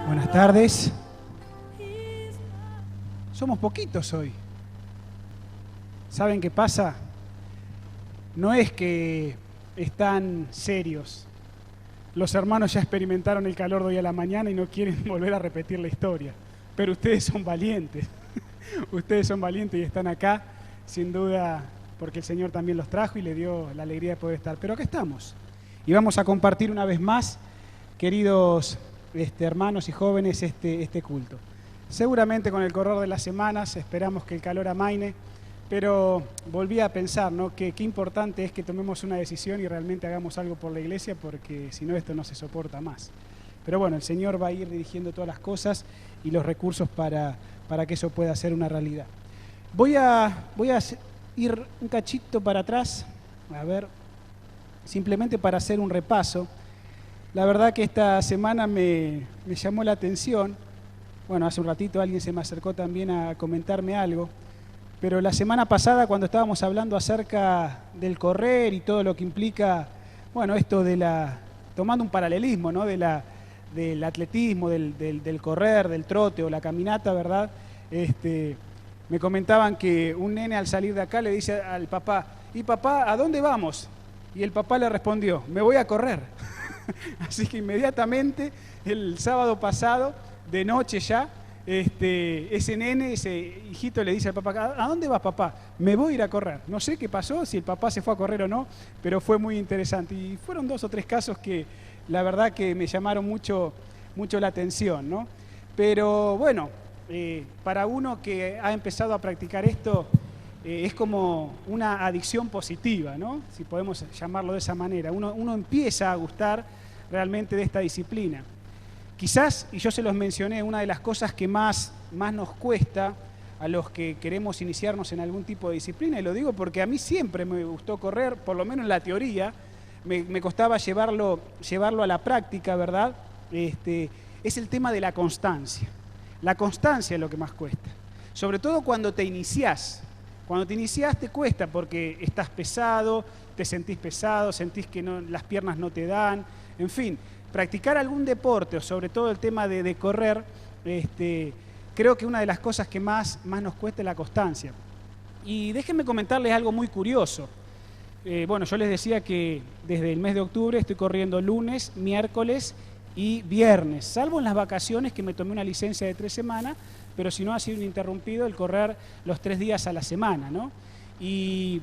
Buenas tardes. Somos poquitos hoy. ¿Saben qué pasa? No es que están serios. Los hermanos ya experimentaron el calor de hoy a la mañana y no quieren volver a repetir la historia. Pero ustedes son valientes. Ustedes son valientes y están acá, sin duda, porque el Señor también los trajo y le dio la alegría de poder estar. Pero acá estamos. Y vamos a compartir una vez más, queridos hermanos y jóvenes, este culto. Seguramente con el correr de las semanas esperamos que el calor amaine, pero volví a pensar, ¿no?, que qué importante es que tomemos una decisión y realmente hagamos algo por la iglesia, porque si no esto no se soporta más. Pero bueno, el Señor va a ir dirigiendo todas las cosas y los recursos para que eso pueda ser una realidad. Voy a ir un cachito para atrás, a ver, simplemente para hacer un repaso. La verdad que esta semana me llamó la atención. Bueno, hace un ratito alguien se me acercó también a comentarme algo, pero la semana pasada cuando estábamos hablando acerca del correr y todo lo que implica, bueno, esto tomando un paralelismo, ¿no?, del atletismo, del correr, del trote o la caminata, ¿verdad? Me comentaban que un nene al salir de acá le dice al papá: ¿y papá, a dónde vamos? Y el papá le respondió: me voy a correr. Así que inmediatamente, el sábado pasado, de noche ya, ese nene, ese hijito le dice al papá: ¿a dónde vas, papá? Me voy a ir a correr. No sé qué pasó, si el papá se fue a correr o no, pero fue muy interesante. Y fueron 2 o 3 casos que la verdad que me llamaron mucho la atención, ¿no? Pero bueno, para uno que ha empezado a practicar esto, es como una adicción positiva, ¿no?, si podemos llamarlo de esa manera. Uno empieza a gustar realmente de esta disciplina. Quizás, y yo se los mencioné, una de las cosas que más nos cuesta a los que queremos iniciarnos en algún tipo de disciplina, y lo digo porque a mí siempre me gustó correr, por lo menos en la teoría, me costaba llevarlo a la práctica, ¿verdad? Es el tema de la constancia. La constancia es lo que más cuesta. Sobre todo cuando te iniciás. Cuando te iniciás te cuesta porque estás pesado, te sentís pesado, sentís que las piernas no te dan, en fin. Practicar algún deporte, o sobre todo el tema de correr, creo que una de las cosas que más nos cuesta es la constancia. Y déjenme comentarles algo muy curioso. Bueno, yo les decía que desde el mes de octubre estoy corriendo lunes, miércoles y viernes, salvo en las vacaciones que me tomé una licencia de 3 semanas, pero si no ha sido ininterrumpido el correr los 3 días a la semana, ¿no? Y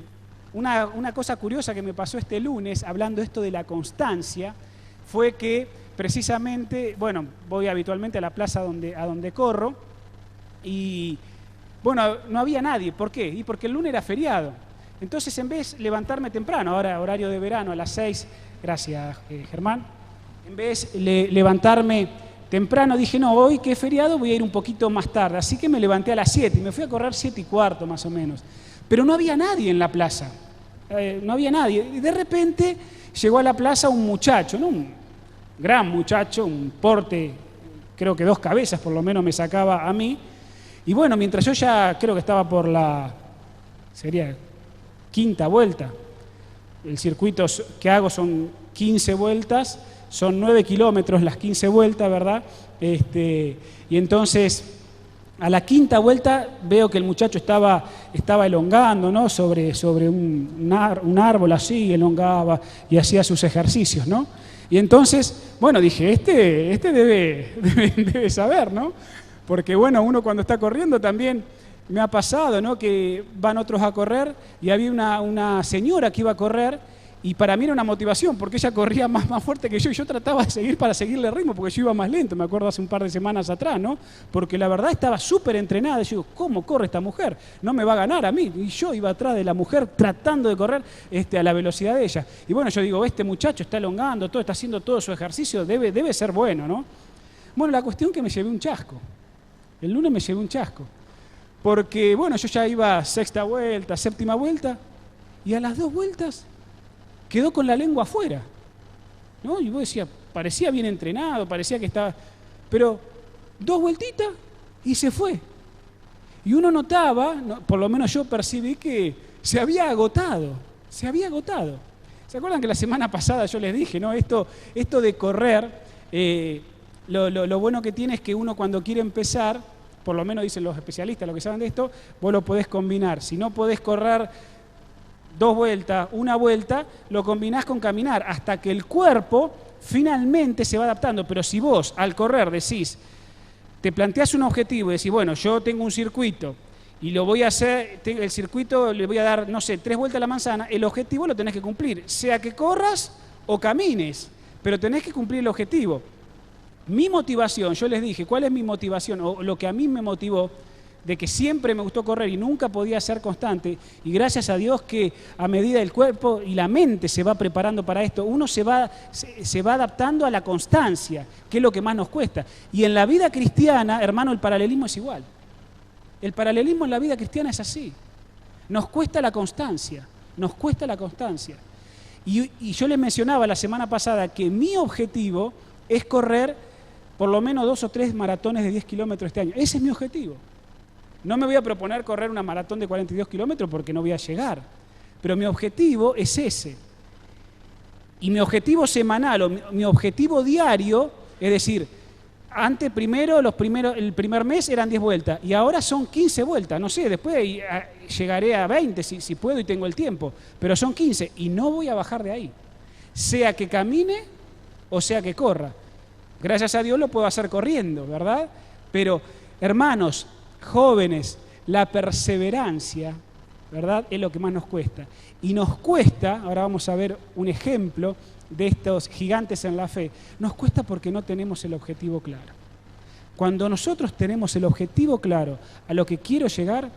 una cosa curiosa que me pasó este lunes, hablando esto de la constancia, fue que precisamente, bueno, voy habitualmente a la plaza a donde corro, y bueno, no había nadie. ¿Por qué? Y porque el lunes era feriado. Entonces, en vez de levantarme temprano, ahora horario de verano a las 6, gracias Germán, en vez de levantarme temprano, dije: no, hoy que es feriado voy a ir un poquito más tarde. Así que me levanté a las 7 y me fui a correr 7:15 más o menos. Pero no había nadie en la plaza, no había nadie. Y de repente llegó a la plaza un muchacho, ¿no?, un gran muchacho, un porte, creo que 2 cabezas por lo menos me sacaba a mí. Y bueno, mientras yo ya creo que estaba por sería 5ª vuelta. El circuito que hago son 15 vueltas, son 9 kilómetros las 15 vueltas, ¿verdad? Y entonces, a la 5ª vuelta veo que el muchacho estaba elongando, ¿no?, sobre un árbol así, elongaba y hacía sus ejercicios, ¿no? Y entonces, bueno, dije, este debe saber, ¿no? Porque bueno, uno cuando está corriendo también me ha pasado, ¿no?, que van otros a correr y había una señora que iba a correr y para mí era una motivación porque ella corría más fuerte que yo y yo trataba de seguir para seguirle el ritmo porque yo iba más lento, me acuerdo hace un par de semanas atrás, ¿no? Porque la verdad estaba súper entrenada y yo digo, ¿cómo corre esta mujer? No me va a ganar a mí. Y yo iba atrás de la mujer tratando de correr a la velocidad de ella. Y bueno, yo digo, este muchacho está elongando, está haciendo todo su ejercicio, debe ser bueno, ¿no? Bueno, la cuestión es que me llevé un chasco. El lunes me llevé un chasco. Porque, bueno, yo ya iba 6ª vuelta, 7ª vuelta, y a las 2 vueltas quedó con la lengua afuera, ¿no? Y vos decías, parecía bien entrenado, parecía que estaba... Pero 2 vueltitas y se fue. Y uno notaba, por lo menos yo percibí que se había agotado. ¿Se acuerdan que la semana pasada yo les dije, ¿no? Esto de correr lo bueno que tiene es que uno cuando quiere empezar, por lo menos dicen los especialistas, los que saben de esto, vos lo podés combinar. Si no podés correr 2 vueltas, 1 vuelta, lo combinás con caminar hasta que el cuerpo finalmente se va adaptando. Pero si vos al correr decís, te planteás un objetivo y decís, bueno, yo tengo un circuito y lo voy a hacer, el circuito le voy a dar, no sé, 3 vueltas a la manzana, el objetivo lo tenés que cumplir, sea que corras o camines, pero tenés que cumplir el objetivo. Mi motivación, yo les dije, ¿cuál es mi motivación? O lo que a mí me motivó, de que siempre me gustó correr y nunca podía ser constante, y gracias a Dios que a medida el cuerpo y la mente se va preparando para esto, uno se va adaptando a la constancia, que es lo que más nos cuesta. Y en la vida cristiana, hermano, el paralelismo es igual. El paralelismo en la vida cristiana es así. Nos cuesta la constancia, nos cuesta la constancia. Y yo les mencionaba la semana pasada que mi objetivo es correr por lo menos 2 o 3 maratones de 10 kilómetros este año. Ese es mi objetivo. No me voy a proponer correr una maratón de 42 kilómetros porque no voy a llegar. Pero mi objetivo es ese. Y mi objetivo semanal o mi objetivo diario, es decir, antes el primer mes eran 10 vueltas y ahora son 15 vueltas. No sé, después llegaré a 20 si puedo y tengo el tiempo. Pero son 15 y no voy a bajar de ahí. Sea que camine o sea que corra. Gracias a Dios lo puedo hacer corriendo, ¿verdad? Pero, hermanos, jóvenes, la perseverancia, ¿verdad?, es lo que más nos cuesta. Y nos cuesta, ahora vamos a ver un ejemplo de estos gigantes en la fe, nos cuesta porque no tenemos el objetivo claro. Cuando nosotros tenemos el objetivo claro a lo que quiero llegar,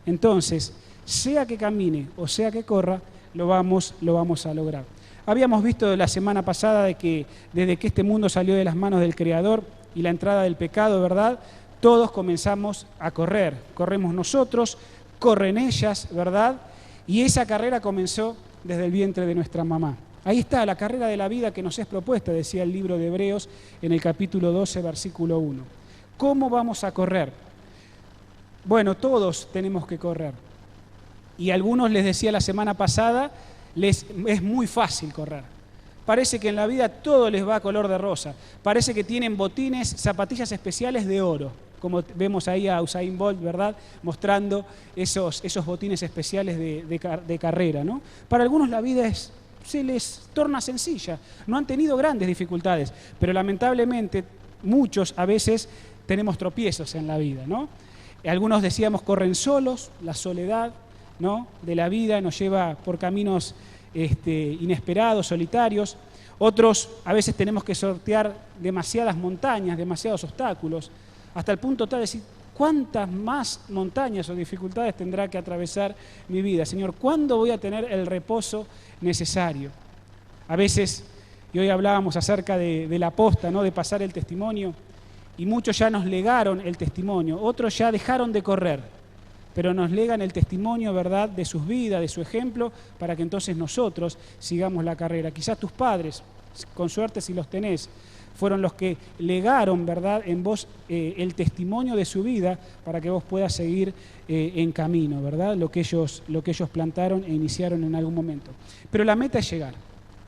entonces, sea que camine o sea que corra, lo vamos a lograr. Habíamos visto la semana pasada de que desde que este mundo salió de las manos del Creador y la entrada del pecado, ¿verdad?, todos comenzamos a correr. Corremos nosotros, corren ellas, ¿verdad? Y esa carrera comenzó desde el vientre de nuestra mamá. Ahí está, la carrera de la vida que nos es propuesta, decía el libro de Hebreos en el capítulo 12, versículo 1. ¿Cómo vamos a correr? Bueno, todos tenemos que correr. Y a algunos les decía la semana pasada, es muy fácil correr. Parece que en la vida todo les va a color de rosa. Parece que tienen botines, zapatillas especiales de oro, como vemos ahí a Usain Bolt, ¿verdad?, mostrando esos botines especiales de carrera, ¿no? Para algunos la vida se les torna sencilla, no han tenido grandes dificultades, pero lamentablemente muchos a veces tenemos tropiezos en la vida, ¿no? Algunos decíamos corren solos, la soledad, ¿no?, de la vida nos lleva por caminos inesperados, solitarios. Otros a veces tenemos que sortear demasiadas montañas, demasiados obstáculos, hasta el punto tal de decir, ¿cuántas más montañas o dificultades tendrá que atravesar mi vida? Señor, ¿cuándo voy a tener el reposo necesario? A veces, y hoy hablábamos acerca de la posta, ¿no?, de pasar el testimonio, y muchos ya nos legaron el testimonio, otros ya dejaron de correr, pero nos legan el testimonio, ¿verdad?, de sus vidas, de su ejemplo, para que entonces nosotros sigamos la carrera. Quizás tus padres, con suerte si los tenés, fueron los que legaron, ¿verdad?, en vos el testimonio de su vida para que vos puedas seguir en camino, ¿verdad?, lo que ellos plantaron e iniciaron en algún momento. Pero la meta es llegar.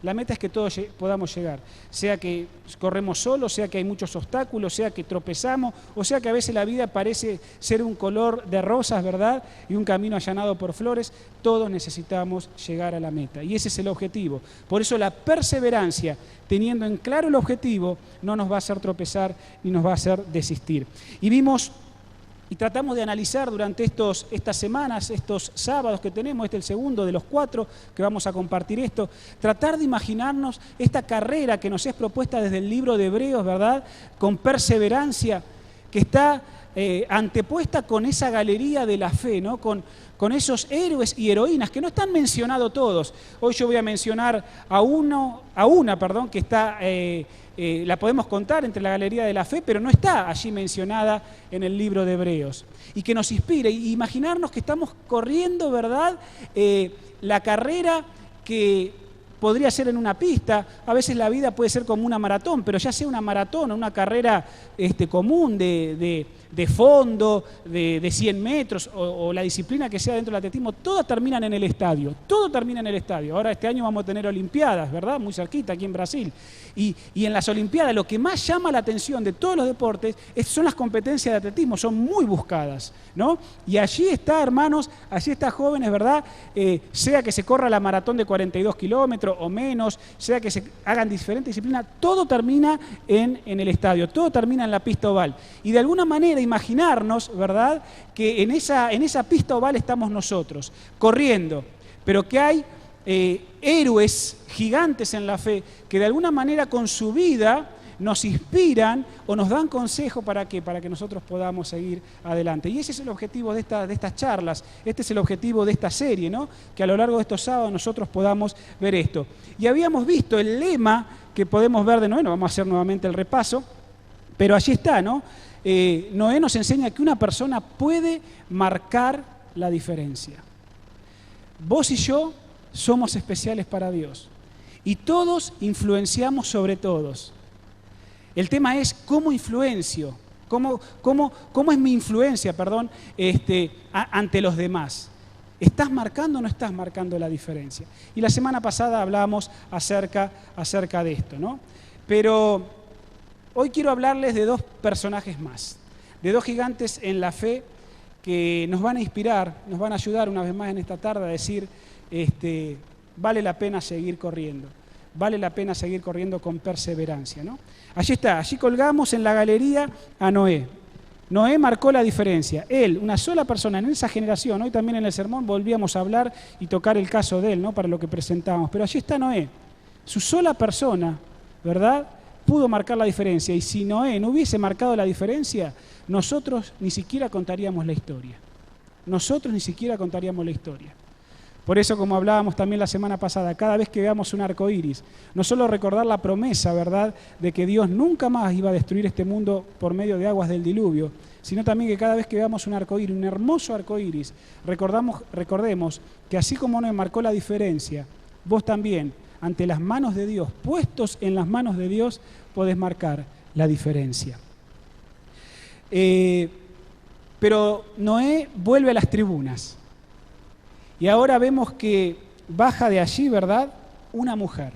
La meta es que todos podamos llegar, sea que corremos solos, sea que hay muchos obstáculos, sea que tropezamos, o sea que a veces la vida parece ser un color de rosas, ¿verdad?, y un camino allanado por flores. Todos necesitamos llegar a la meta, y ese es el objetivo. Por eso la perseverancia, teniendo en claro el objetivo, no nos va a hacer tropezar ni nos va a hacer desistir. Y vimos y tratamos de analizar durante estas semanas, estos sábados que tenemos, este es el segundo de los 4 que vamos a compartir esto, tratar de imaginarnos esta carrera que nos es propuesta desde el libro de Hebreos, ¿verdad?, con perseverancia, que está antepuesta con esa galería de la fe, ¿no?, con esos héroes y heroínas que no están mencionados todos. Hoy yo voy a mencionar a una, que está... la podemos contar entre la galería de la fe, pero no está allí mencionada en el libro de Hebreos. Y que nos inspire, y imaginarnos que estamos corriendo, ¿verdad?, la carrera que podría ser en una pista, a veces la vida puede ser como una maratón, pero ya sea una maratón o una carrera común de fondo, de 100 metros o la disciplina que sea dentro del atletismo, todas terminan en el estadio, todo termina en el estadio. Ahora este año vamos a tener Olimpiadas, ¿verdad? Muy cerquita, aquí en Brasil. Y en las Olimpiadas lo que más llama la atención de todos los deportes son las competencias de atletismo, son muy buscadas, ¿no? Y allí está, hermanos, allí está, jóvenes, ¿verdad? Sea que se corra la maratón de 42 kilómetros o menos, sea que se hagan diferentes disciplinas, todo termina en el estadio, todo termina en la pista oval. Y de alguna manera imaginarnos, ¿verdad?, que en esa pista oval estamos nosotros, corriendo, pero que hay héroes gigantes en la fe que de alguna manera con su vida nos inspiran o nos dan consejo para que nosotros podamos seguir adelante. Y ese es el objetivo de estas charlas, este es el objetivo de esta serie, ¿no? Que a lo largo de estos sábados nosotros podamos ver esto. Y habíamos visto el lema que podemos ver de Noé, no vamos a hacer nuevamente el repaso, pero allí está, ¿no? Noé nos enseña que una persona puede marcar la diferencia. Vos y yo somos especiales para Dios y todos influenciamos sobre todos. El tema es cómo influencio, cómo es mi influencia, ante los demás. ¿Estás marcando o no estás marcando la diferencia? Y la semana pasada hablábamos acerca de esto, ¿no? Pero hoy quiero hablarles de dos personajes más, de dos gigantes en la fe que nos van a inspirar, nos van a ayudar una vez más en esta tarde a decir, vale la pena seguir corriendo. Vale la pena seguir corriendo con perseverancia, ¿no? Allí está, allí colgamos en la galería a Noé. Noé marcó la diferencia. Él, una sola persona en esa generación, hoy también en el sermón volvíamos a hablar y tocar el caso de él, ¿no? Para lo que presentábamos. Pero allí está Noé. Su sola persona, ¿verdad?, pudo marcar la diferencia. Y si Noé no hubiese marcado la diferencia, nosotros ni siquiera contaríamos la historia. Nosotros ni siquiera contaríamos la historia. Por eso, como hablábamos también la semana pasada, cada vez que veamos un arco iris, no solo recordar la promesa, ¿verdad?, de que Dios nunca más iba a destruir este mundo por medio de aguas del diluvio, sino también que cada vez que veamos un arco iris, un hermoso arco iris, recordemos que así como nos marcó la diferencia, vos también, ante las manos de Dios, puestos en las manos de Dios, podés marcar la diferencia. Pero Noé vuelve a las tribunas. Y ahora vemos que baja de allí, ¿verdad?, una mujer.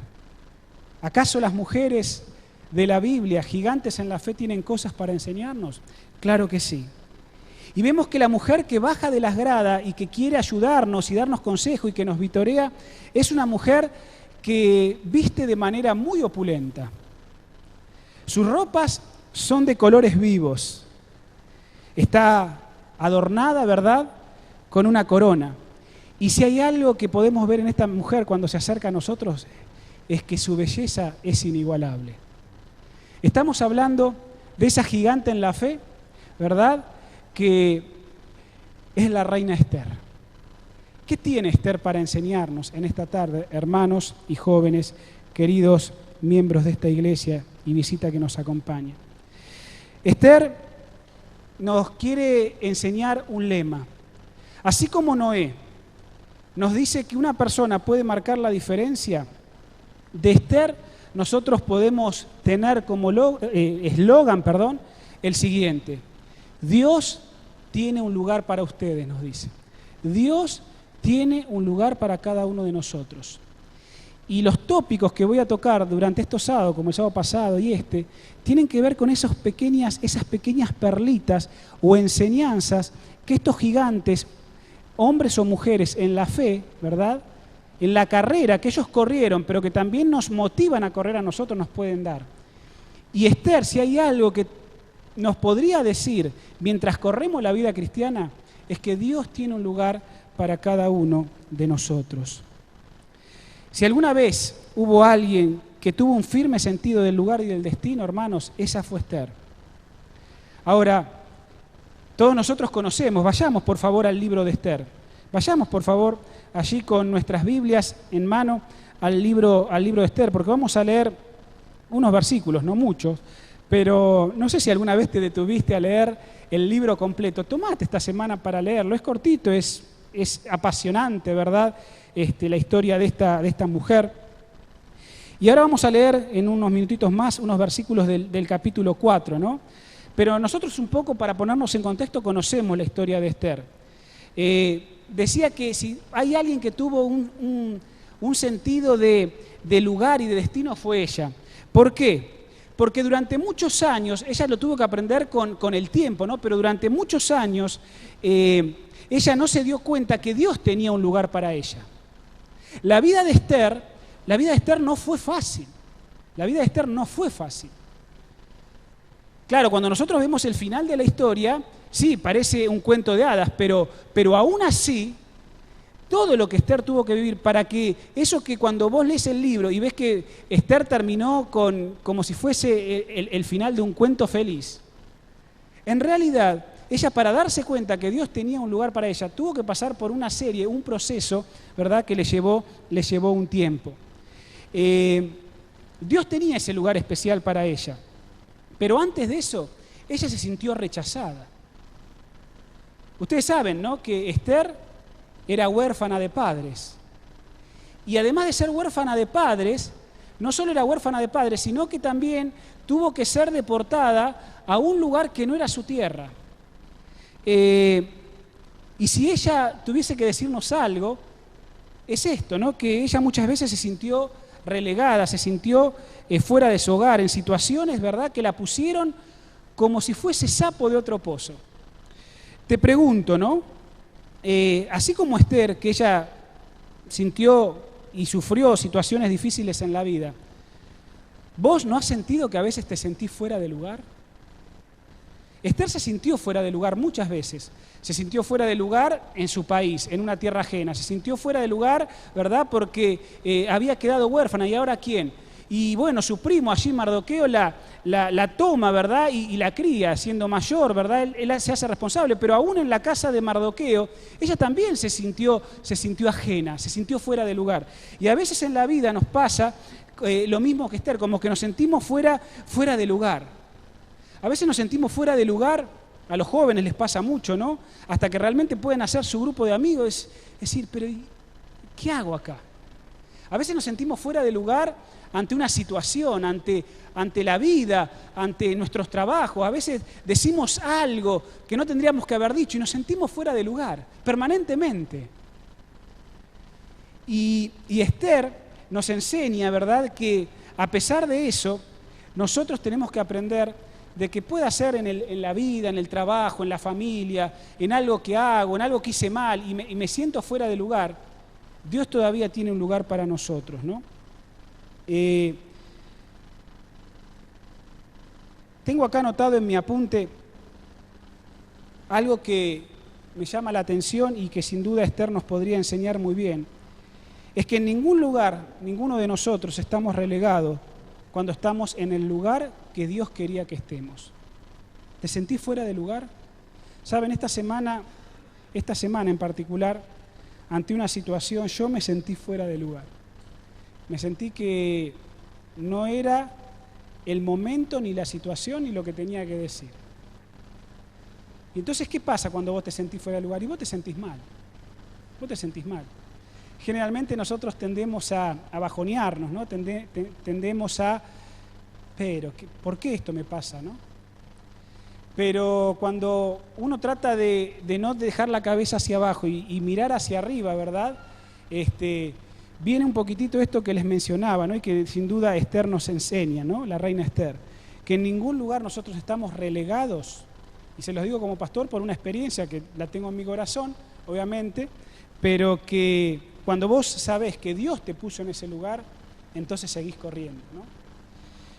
¿Acaso las mujeres de la Biblia, gigantes en la fe, tienen cosas para enseñarnos? Claro que sí. Y vemos que la mujer que baja de las gradas y que quiere ayudarnos y darnos consejo y que nos vitorea, es una mujer que viste de manera muy opulenta. Sus ropas son de colores vivos. Está adornada, ¿verdad?, con una corona. Y si hay algo que podemos ver en esta mujer cuando se acerca a nosotros, es que su belleza es inigualable. Estamos hablando de esa gigante en la fe, ¿verdad?, que es la reina Esther. ¿Qué tiene Esther para enseñarnos en esta tarde, hermanos y jóvenes, queridos miembros de esta iglesia y visita que nos acompaña? Esther nos quiere enseñar un lema. Así como Noé nos dice que una persona puede marcar la diferencia, de Esther nosotros podemos tener como eslogan, el siguiente: Dios tiene un lugar para ustedes, nos dice. Dios tiene un lugar para cada uno de nosotros. Y los tópicos que voy a tocar durante estos sábados, como el sábado pasado y tienen que ver con esas pequeñas perlitas o enseñanzas que estos gigantes, hombres o mujeres en la fe, ¿verdad?, en la carrera que ellos corrieron, pero que también nos motivan a correr a nosotros, nos pueden dar. Y Esther, si hay algo que nos podría decir mientras corremos la vida cristiana, es que Dios tiene un lugar para cada uno de nosotros. Si alguna vez hubo alguien que tuvo un firme sentido del lugar y del destino, hermanos, esa fue Esther. Ahora, todos nosotros conocemos, vayamos por favor al libro de Esther. Vayamos por favor allí con nuestras Biblias en mano al libro de Esther, porque vamos a leer unos versículos, no muchos, pero no sé si alguna vez te detuviste a leer el libro completo. Tomate esta semana para leerlo, es cortito, es apasionante, ¿verdad?, la historia de esta mujer. Y ahora vamos a leer en unos minutitos más unos versículos del capítulo 4, ¿no? Pero nosotros un poco, para ponernos en contexto, conocemos la historia de Esther. Decía que si hay alguien que tuvo un sentido de lugar y de destino, fue ella. ¿Por qué? Porque durante muchos años, ella lo tuvo que aprender con el tiempo, ¿no? Pero durante muchos años ella no se dio cuenta que Dios tenía un lugar para ella. La vida de Esther no fue fácil. La vida de Esther no fue fácil. Claro, cuando nosotros vemos el final de la historia, sí, parece un cuento de hadas, pero aún así, todo lo que Esther tuvo que vivir para que eso que cuando vos lees el libro y ves que Esther terminó como si fuese el final de un cuento feliz, en realidad, ella, para darse cuenta que Dios tenía un lugar para ella, tuvo que pasar por una serie, un proceso, ¿verdad?, que le llevó un tiempo. Dios tenía ese lugar especial para ella, pero antes de eso, ella se sintió rechazada. Ustedes saben, ¿no?, que Esther era huérfana de padres. Y además de ser huérfana de padres, no solo era huérfana de padres, sino que también tuvo que ser deportada a un lugar que no era su tierra. Y si ella tuviese que decirnos algo, es esto, ¿no?, que ella muchas veces se sintió relegada, se sintió fuera de su hogar, en situaciones, ¿verdad?, que la pusieron como si fuese sapo de otro pozo. Te pregunto, ¿no?, así como Esther, que ella sintió y sufrió situaciones difíciles en la vida, ¿vos no has sentido que a veces te sentís fuera de lugar? Esther se sintió fuera de lugar muchas veces. Se sintió fuera de lugar en su país, en una tierra ajena. Se sintió fuera de lugar, ¿verdad?, porque había quedado huérfana. ¿Y ahora quién? Y bueno, su primo allí, Mardoqueo, la toma, ¿verdad?, y la cría, siendo mayor, ¿verdad? Él se hace responsable, pero aún en la casa de Mardoqueo, ella también se sintió ajena, se sintió fuera de lugar. Y a veces en la vida nos pasa lo mismo que Esther, como que nos sentimos fuera de lugar. A veces nos sentimos fuera de lugar, a los jóvenes les pasa mucho, ¿no?, hasta que realmente pueden hacer su grupo de amigos, es decir, pero ¿qué hago acá? A veces nos sentimos fuera de lugar ante una situación, ante la vida, ante nuestros trabajos. A veces decimos algo que no tendríamos que haber dicho y nos sentimos fuera de lugar, permanentemente. Y Esther nos enseña, ¿verdad?, que a pesar de eso, nosotros tenemos que aprender de que pueda ser en la vida, en el trabajo, en la familia, en algo que hago, en algo que hice mal y me siento fuera de lugar, Dios todavía tiene un lugar para nosotros, ¿no? Tengo acá anotado en mi apunte algo que me llama la atención y que sin duda Esther nos podría enseñar muy bien. Es que en ningún lugar, ninguno de nosotros estamos relegados cuando estamos en el lugar que Dios quería que estemos. ¿Te sentís fuera de lugar? Saben, esta semana en particular, ante una situación, yo me sentí fuera de lugar. Me sentí que no era el momento, ni la situación, ni lo que tenía que decir. Y entonces, ¿qué pasa cuando vos te sentís fuera de lugar? Y vos te sentís mal. Vos te sentís mal. Generalmente nosotros tendemos a bajonearnos, ¿no? Tendemos a, pero, ¿por qué esto me pasa, no? Pero cuando uno trata de no dejar la cabeza hacia abajo y mirar hacia arriba, ¿verdad?, viene un poquitito esto que les mencionaba, ¿no?, y que sin duda Esther nos enseña, ¿no?, la reina Esther, que en ningún lugar nosotros estamos relegados, y se los digo como pastor por una experiencia que la tengo en mi corazón, obviamente, pero que cuando vos sabés que Dios te puso en ese lugar, entonces seguís corriendo, ¿no?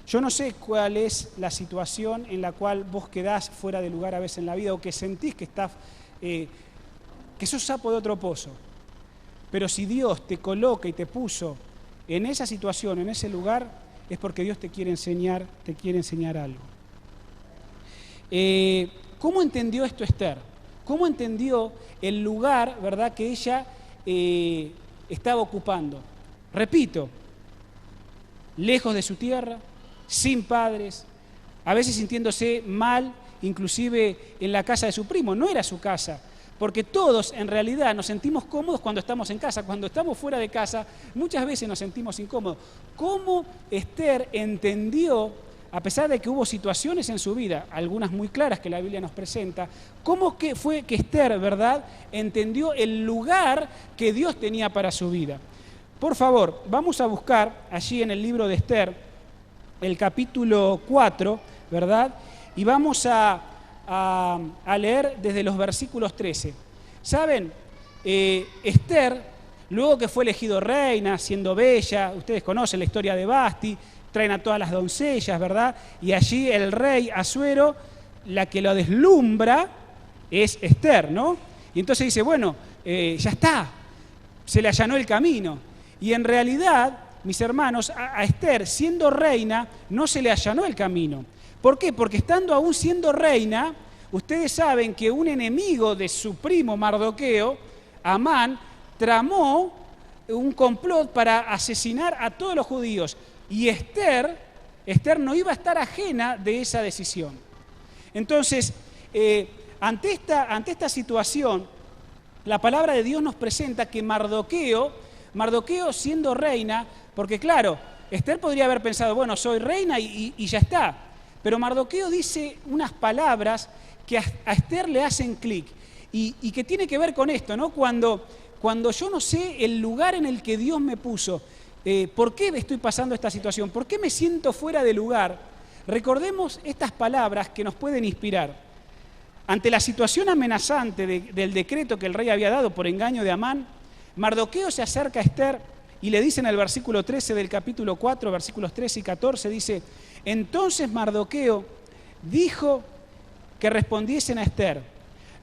Yo no sé cuál es la situación en la cual vos quedás fuera de lugar a veces en la vida o que sentís que estás, que sos sapo de otro pozo. Pero si Dios te coloca y te puso en esa situación, en ese lugar, es porque Dios te quiere enseñar algo. ¿Cómo entendió esto Esther? ¿Cómo entendió el lugar, verdad, que ella estaba ocupando? Repito, lejos de su tierra, sin padres, a veces sintiéndose mal, inclusive en la casa de su primo. No era su casa, porque todos en realidad nos sentimos cómodos cuando estamos en casa. Cuando estamos fuera de casa, muchas veces nos sentimos incómodos. ¿Cómo Esther entendió, a pesar de que hubo situaciones en su vida, algunas muy claras que la Biblia nos presenta, cómo fue que Esther, ¿verdad?, entendió el lugar que Dios tenía para su vida? Por favor, vamos a buscar allí en el libro de Esther, el capítulo 4, ¿verdad? Y vamos a leer desde los versículos 13. ¿Saben? Esther, luego que fue elegido reina, siendo bella, ustedes conocen la historia de Basti, traen a todas las doncellas, ¿verdad? Y allí el rey Asuero, la que lo deslumbra es Esther, ¿no? Y entonces dice, bueno, ya está, se le allanó el camino. Y en realidad, mis hermanos, a Esther, siendo reina, no se le allanó el camino. ¿Por qué? Porque estando aún siendo reina, ustedes saben que un enemigo de su primo Mardoqueo, Amán, tramó un complot para asesinar a todos los judíos. Y Esther no iba a estar ajena de esa decisión. Entonces, ante esta situación, la palabra de Dios nos presenta que Mardoqueo siendo reina, porque claro, Esther podría haber pensado, bueno, soy reina y ya está. Pero Mardoqueo dice unas palabras que a Esther le hacen clic y que tiene que ver con esto, ¿no? Cuando yo no sé el lugar en el que Dios me puso, ¿por qué estoy pasando esta situación? ¿Por qué me siento fuera de lugar? Recordemos estas palabras que nos pueden inspirar. Ante la situación amenazante del decreto que el rey había dado por engaño de Amán, Mardoqueo se acerca a Esther y le dice en el versículo 13 del capítulo 4, versículos 13 y 14, dice, entonces Mardoqueo dijo que respondiesen a Esther,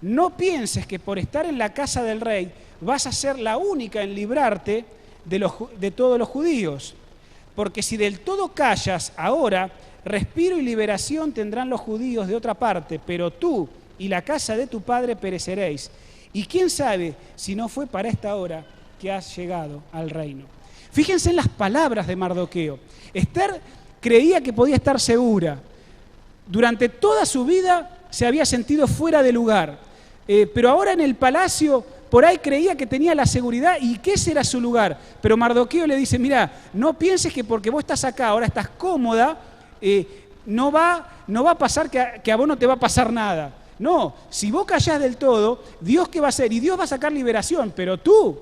no pienses que por estar en la casa del rey vas a ser la única en librarte de todos los judíos, porque si del todo callas ahora, respiro y liberación tendrán los judíos de otra parte, pero tú y la casa de tu padre pereceréis. Y quién sabe si no fue para esta hora que has llegado al reino. Fíjense en las palabras de Mardoqueo. Esther creía que podía estar segura. Durante toda su vida se había sentido fuera de lugar, pero ahora en el palacio por ahí creía que tenía la seguridad y que ese era su lugar. Pero Mardoqueo le dice, mira, no pienses que porque vos estás acá, ahora estás cómoda, no va a pasar que a vos no te va a pasar nada. No, si vos callás del todo, ¿Dios qué va a hacer? Y Dios va a sacar liberación, pero tú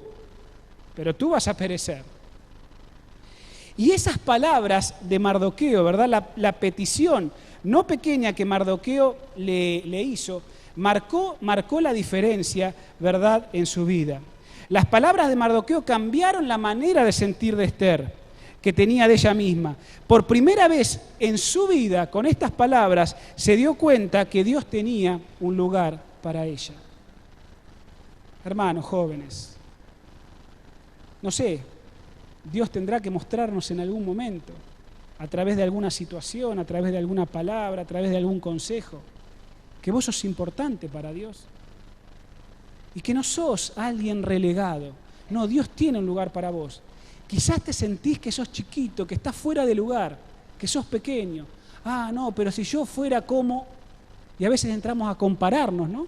vas a perecer. Y esas palabras de Mardoqueo, ¿verdad? La petición no pequeña que Mardoqueo le hizo, marcó la diferencia, ¿verdad?, en su vida. Las palabras de Mardoqueo cambiaron la manera de sentir de Esther, que tenía de ella misma. Por primera vez en su vida, con estas palabras, se dio cuenta que Dios tenía un lugar para ella. Hermanos, jóvenes, no sé, Dios tendrá que mostrarnos en algún momento, a través de alguna situación, a través de alguna palabra, a través de algún consejo, que vos sos importante para Dios y que no sos alguien relegado. No, Dios tiene un lugar para vos. Quizás te sentís que sos chiquito, que estás fuera de lugar, que sos pequeño. Ah, no, pero si yo fuera como... Y a veces entramos a compararnos, ¿no?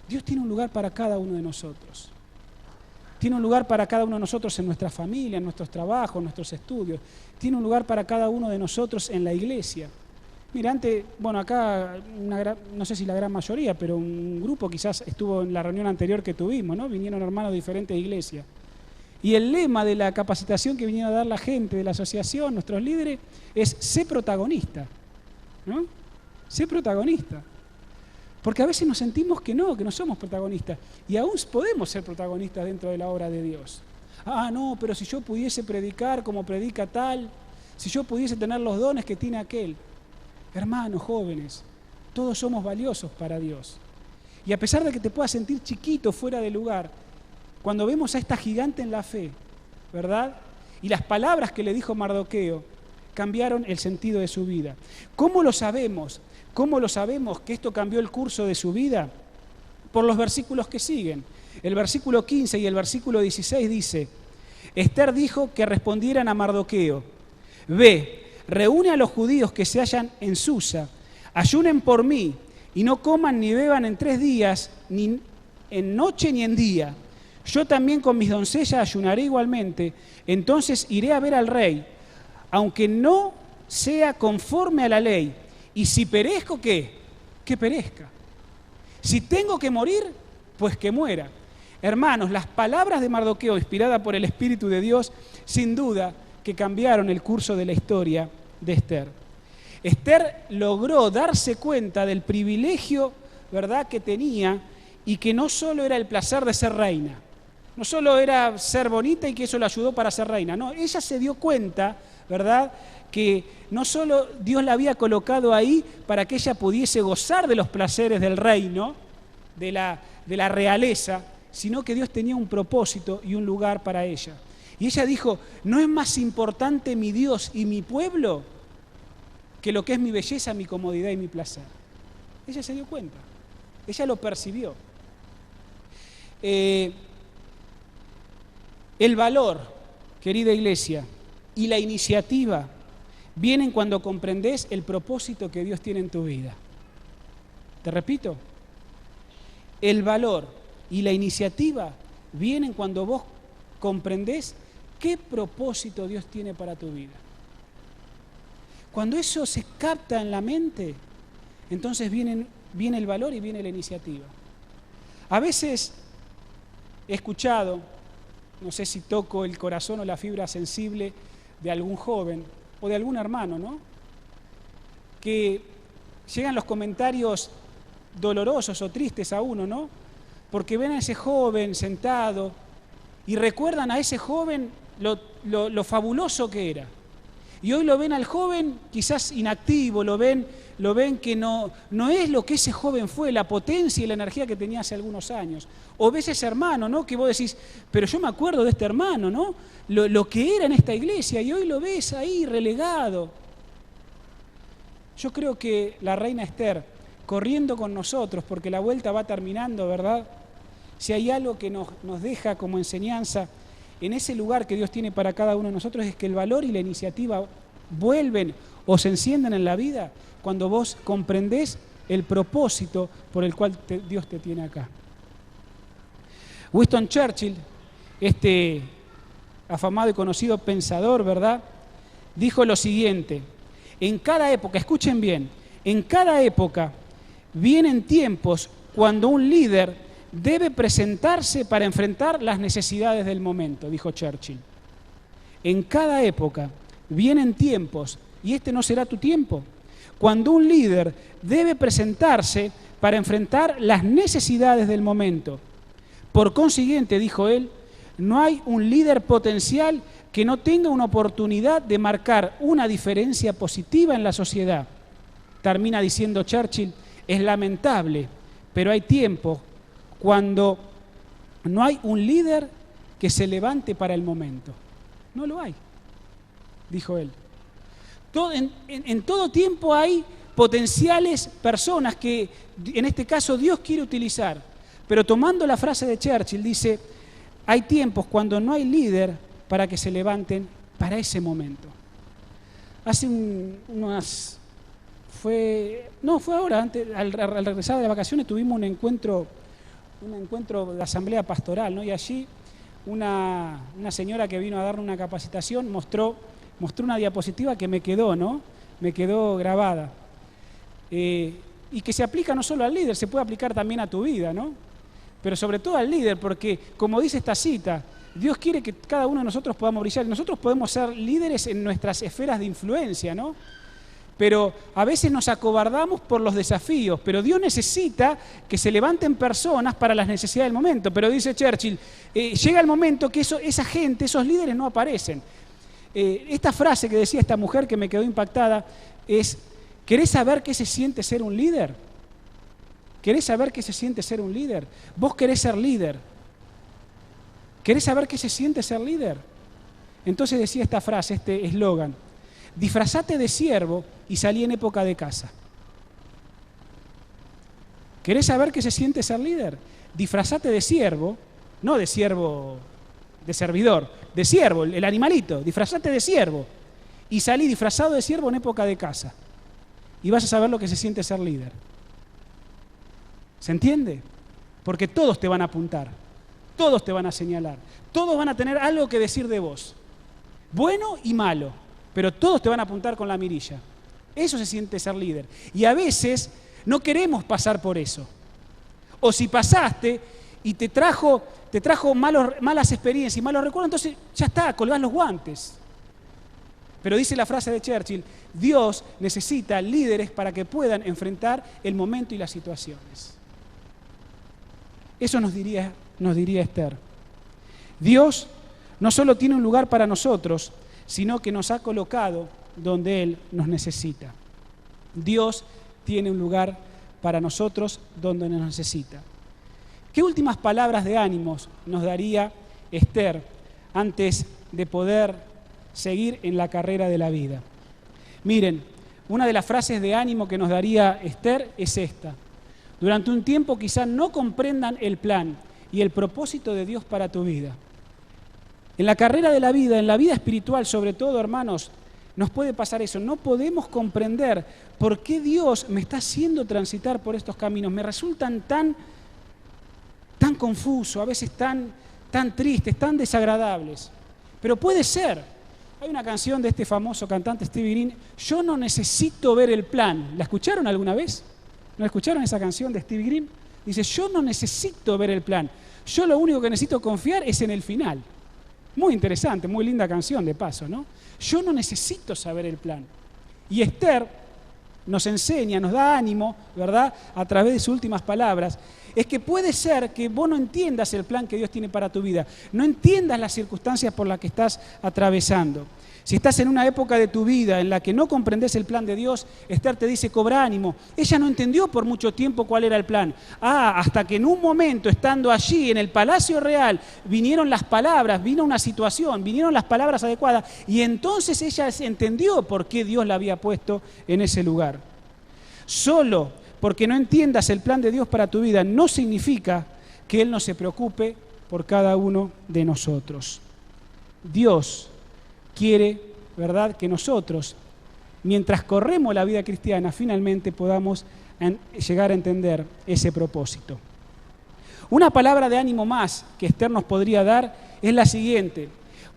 Dios tiene un lugar para cada uno de nosotros. Tiene un lugar para cada uno de nosotros en nuestra familia, en nuestros trabajos, en nuestros estudios. Tiene un lugar para cada uno de nosotros en la iglesia. Mira, antes, bueno, acá, no sé si la gran mayoría, pero un grupo quizás estuvo en la reunión anterior que tuvimos, ¿no? Vinieron hermanos de diferentes iglesias. Y el lema de la capacitación que vinieron a dar la gente de la asociación, nuestros líderes, es sé protagonista, ¿no? Sé protagonista. Porque a veces nos sentimos que no somos protagonistas. Y aún podemos ser protagonistas dentro de la obra de Dios. Ah, no, pero si yo pudiese predicar como predica tal, si yo pudiese tener los dones que tiene aquel. Hermanos, jóvenes, todos somos valiosos para Dios. Y a pesar de que te puedas sentir chiquito, fuera de lugar, cuando vemos a esta gigante en la fe, ¿verdad? Y las palabras que le dijo Mardoqueo cambiaron el sentido de su vida. ¿Cómo lo sabemos? ¿Cómo lo sabemos que esto cambió el curso de su vida? Por los versículos que siguen. El versículo 15 y el versículo 16 dice, Esther dijo que respondieran a Mardoqueo, ve, reúne a los judíos que se hallan en Susa, ayunen por mí y no coman ni beban en 3 días, ni en noche ni en día. Yo también con mis doncellas ayunaré igualmente, entonces iré a ver al rey, aunque no sea conforme a la ley. Y si perezco, ¿qué? Que perezca. Si tengo que morir, pues que muera. Hermanos, las palabras de Mardoqueo, inspiradas por el Espíritu de Dios, sin duda que cambiaron el curso de la historia de Esther. Esther logró darse cuenta del privilegio, ¿verdad?, que tenía, y que no solo era el placer de ser reina, no solo era ser bonita y que eso le ayudó para ser reina, no, ella se dio cuenta, ¿verdad?, que no solo Dios la había colocado ahí para que ella pudiese gozar de los placeres del reino, de la realeza, sino que Dios tenía un propósito y un lugar para ella. Y ella dijo, ¿no es más importante mi Dios y mi pueblo que lo que es mi belleza, mi comodidad y mi placer? Ella se dio cuenta, ella lo percibió. El valor, querida iglesia, y la iniciativa vienen cuando comprendés el propósito que Dios tiene en tu vida. Te repito, el valor y la iniciativa vienen cuando vos comprendés qué propósito Dios tiene para tu vida. Cuando eso se capta en la mente, entonces viene el valor y viene la iniciativa. A veces he escuchado, no sé si toco el corazón o la fibra sensible de algún joven o de algún hermano, ¿no?, que llegan los comentarios dolorosos o tristes a uno, ¿no?, porque ven a ese joven sentado y recuerdan a ese joven lo fabuloso que era. Y hoy lo ven al joven quizás inactivo, lo ven que no es lo que ese joven fue, la potencia y la energía que tenía hace algunos años. O ves ese hermano, ¿no?, que vos decís, pero yo me acuerdo de este hermano, ¿no?, lo que era en esta iglesia, y hoy lo ves ahí relegado. Yo creo que la reina Esther, corriendo con nosotros, porque la vuelta va terminando, ¿verdad?, si hay algo que nos deja como enseñanza en ese lugar que Dios tiene para cada uno de nosotros, es que el valor y la iniciativa vuelven o se encienden en la vida cuando vos comprendés el propósito por el cual Dios te tiene acá. Winston Churchill, este afamado y conocido pensador, ¿verdad?, dijo lo siguiente: en cada época, escuchen bien, en cada época vienen tiempos cuando un líder debe presentarse para enfrentar las necesidades del momento, dijo Churchill. En cada época vienen tiempos, y este no será tu tiempo, cuando un líder debe presentarse para enfrentar las necesidades del momento. Por consiguiente, dijo él, no hay un líder potencial que no tenga una oportunidad de marcar una diferencia positiva en la sociedad. Termina diciendo Churchill, es lamentable, pero hay tiempo cuando no hay un líder que se levante para el momento. No lo hay, dijo él. En todo tiempo hay potenciales personas que, en este caso, Dios quiere utilizar. Pero tomando la frase de Churchill, dice, hay tiempos cuando no hay líder para que se levanten para ese momento. Hace fue ahora, al regresar de las vacaciones tuvimos un encuentro de asamblea pastoral, ¿no? Y allí una señora que vino a darnos una capacitación mostró una diapositiva que me quedó, ¿no?, me quedó grabada. Y que se aplica no solo al líder, se puede aplicar también a tu vida, ¿no?, pero sobre todo al líder, porque como dice esta cita, Dios quiere que cada uno de nosotros podamos brillar. Nosotros podemos ser líderes en nuestras esferas de influencia, ¿no?, pero a veces nos acobardamos por los desafíos, pero Dios necesita que se levanten personas para las necesidades del momento. Pero dice Churchill, llega el momento que esa gente, esos líderes no aparecen. Esta frase que decía esta mujer que me quedó impactada es, ¿querés saber qué se siente ser un líder? ¿Querés saber qué se siente ser un líder? Vos querés ser líder. ¿Querés saber qué se siente ser líder? Entonces decía esta frase, este eslogan, disfrazate de siervo y salí en época de caza. ¿Querés saber qué se siente ser líder? Disfrazate de siervo, no de siervo, de servidor, de siervo, el animalito, disfrazate de siervo y salí disfrazado de siervo en época de caza. Y vas a saber lo que se siente ser líder. ¿Se entiende? Porque todos te van a apuntar, todos te van a señalar, todos van a tener algo que decir de vos, bueno y malo, pero todos te van a apuntar con la mirilla. Eso se siente ser líder. Y a veces no queremos pasar por eso. O si pasaste y te trajo malas experiencias y malos recuerdos, entonces ya está, colgás los guantes. Pero dice la frase de Churchill, Dios necesita líderes para que puedan enfrentar el momento y las situaciones. Eso nos diría Esther. Dios no solo tiene un lugar para nosotros, sino que nos ha colocado donde Él nos necesita. Dios tiene un lugar para nosotros donde nos necesita. ¿Qué últimas palabras de ánimos nos daría Esther antes de poder seguir en la carrera de la vida? Miren, una de las frases de ánimo que nos daría Esther es esta. Durante un tiempo quizás no comprendan el plan y el propósito de Dios para tu vida. En la carrera de la vida, en la vida espiritual sobre todo, hermanos, nos puede pasar eso. No podemos comprender por qué Dios me está haciendo transitar por estos caminos. Me resultan tan confusos, a veces tan tristes, tan desagradables. Pero puede ser. Hay una canción de este famoso cantante Stevie Green, Yo no necesito ver el plan. ¿La escucharon alguna vez? ¿No escucharon esa canción de Stevie Green? Dice, yo no necesito ver el plan. Yo lo único que necesito confiar es en el final. Muy interesante, muy linda canción de paso, ¿no? Yo no necesito saber el plan. Y Esther nos enseña, nos da ánimo, ¿verdad? A través de sus últimas palabras. Es que puede ser que vos no entiendas el plan que Dios tiene para tu vida. No entiendas las circunstancias por las que estás atravesando. Si estás en una época de tu vida en la que no comprendes el plan de Dios, Esther te dice, cobra ánimo. Ella no entendió por mucho tiempo cuál era el plan. Hasta que en un momento, estando allí en el Palacio Real, vinieron las palabras, vino una situación, vinieron las palabras adecuadas, y entonces ella entendió por qué Dios la había puesto en ese lugar. Solo porque no entiendas el plan de Dios para tu vida no significa que Él no se preocupe por cada uno de nosotros. Dios quiere, ¿verdad?, que nosotros, mientras corremos la vida cristiana, finalmente podamos llegar a entender ese propósito. Una palabra de ánimo más que Esther nos podría dar es la siguiente.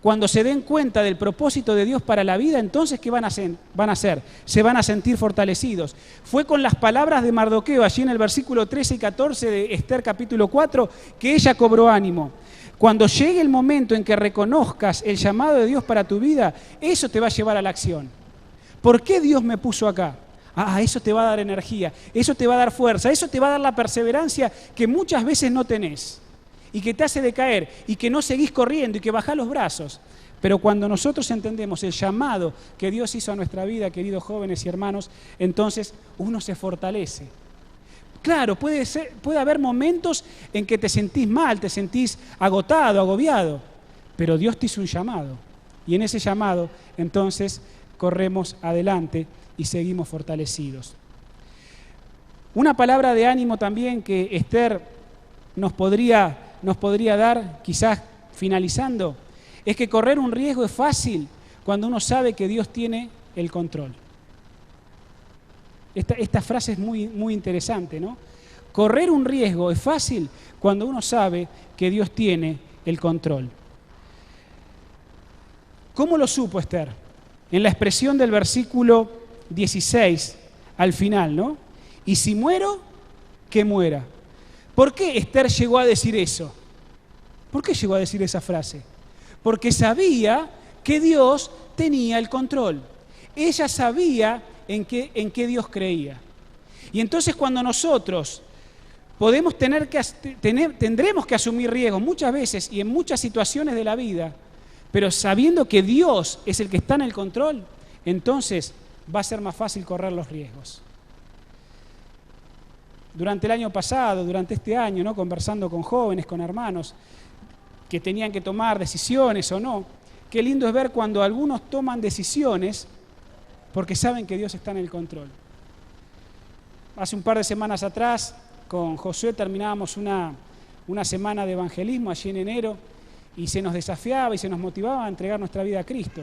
Cuando se den cuenta del propósito de Dios para la vida, entonces, ¿qué van a hacer? Se van a sentir fortalecidos. Fue con las palabras de Mardoqueo, allí en el versículo 13 y 14 de Esther capítulo 4, que ella cobró ánimo. Cuando llegue el momento en que reconozcas el llamado de Dios para tu vida, eso te va a llevar a la acción. ¿Por qué Dios me puso acá? Eso te va a dar energía, eso te va a dar fuerza, eso te va a dar la perseverancia que muchas veces no tenés y que te hace decaer y que no seguís corriendo y que bajás los brazos. Pero cuando nosotros entendemos el llamado que Dios hizo a nuestra vida, queridos jóvenes y hermanos, entonces uno se fortalece. Claro, puede haber momentos en que te sentís mal, te sentís agotado, agobiado, pero Dios te hizo un llamado. Y en ese llamado, entonces, corremos adelante y seguimos fortalecidos. Una palabra de ánimo también que Esther nos podría dar, quizás finalizando, es que correr un riesgo es fácil cuando uno sabe que Dios tiene el control. Esta frase es muy, muy interesante, ¿no? Correr un riesgo es fácil cuando uno sabe que Dios tiene el control. ¿Cómo lo supo Esther? En la expresión del versículo 16 al final, ¿no? Y si muero, que muera. ¿Por qué Esther llegó a decir eso? ¿Por qué llegó a decir esa frase? Porque sabía que Dios tenía el control. Ella sabía en qué Dios creía. Y entonces cuando nosotros tendremos que asumir riesgos muchas veces y en muchas situaciones de la vida, pero sabiendo que Dios es el que está en el control, entonces va a ser más fácil correr los riesgos. Durante el año pasado, durante este año, ¿no?, conversando con jóvenes, con hermanos que tenían que tomar decisiones o no, qué lindo es ver cuando algunos toman decisiones porque saben que Dios está en el control. Hace un par de semanas atrás, con Josué terminábamos una semana de evangelismo allí en enero y se nos desafiaba y se nos motivaba a entregar nuestra vida a Cristo.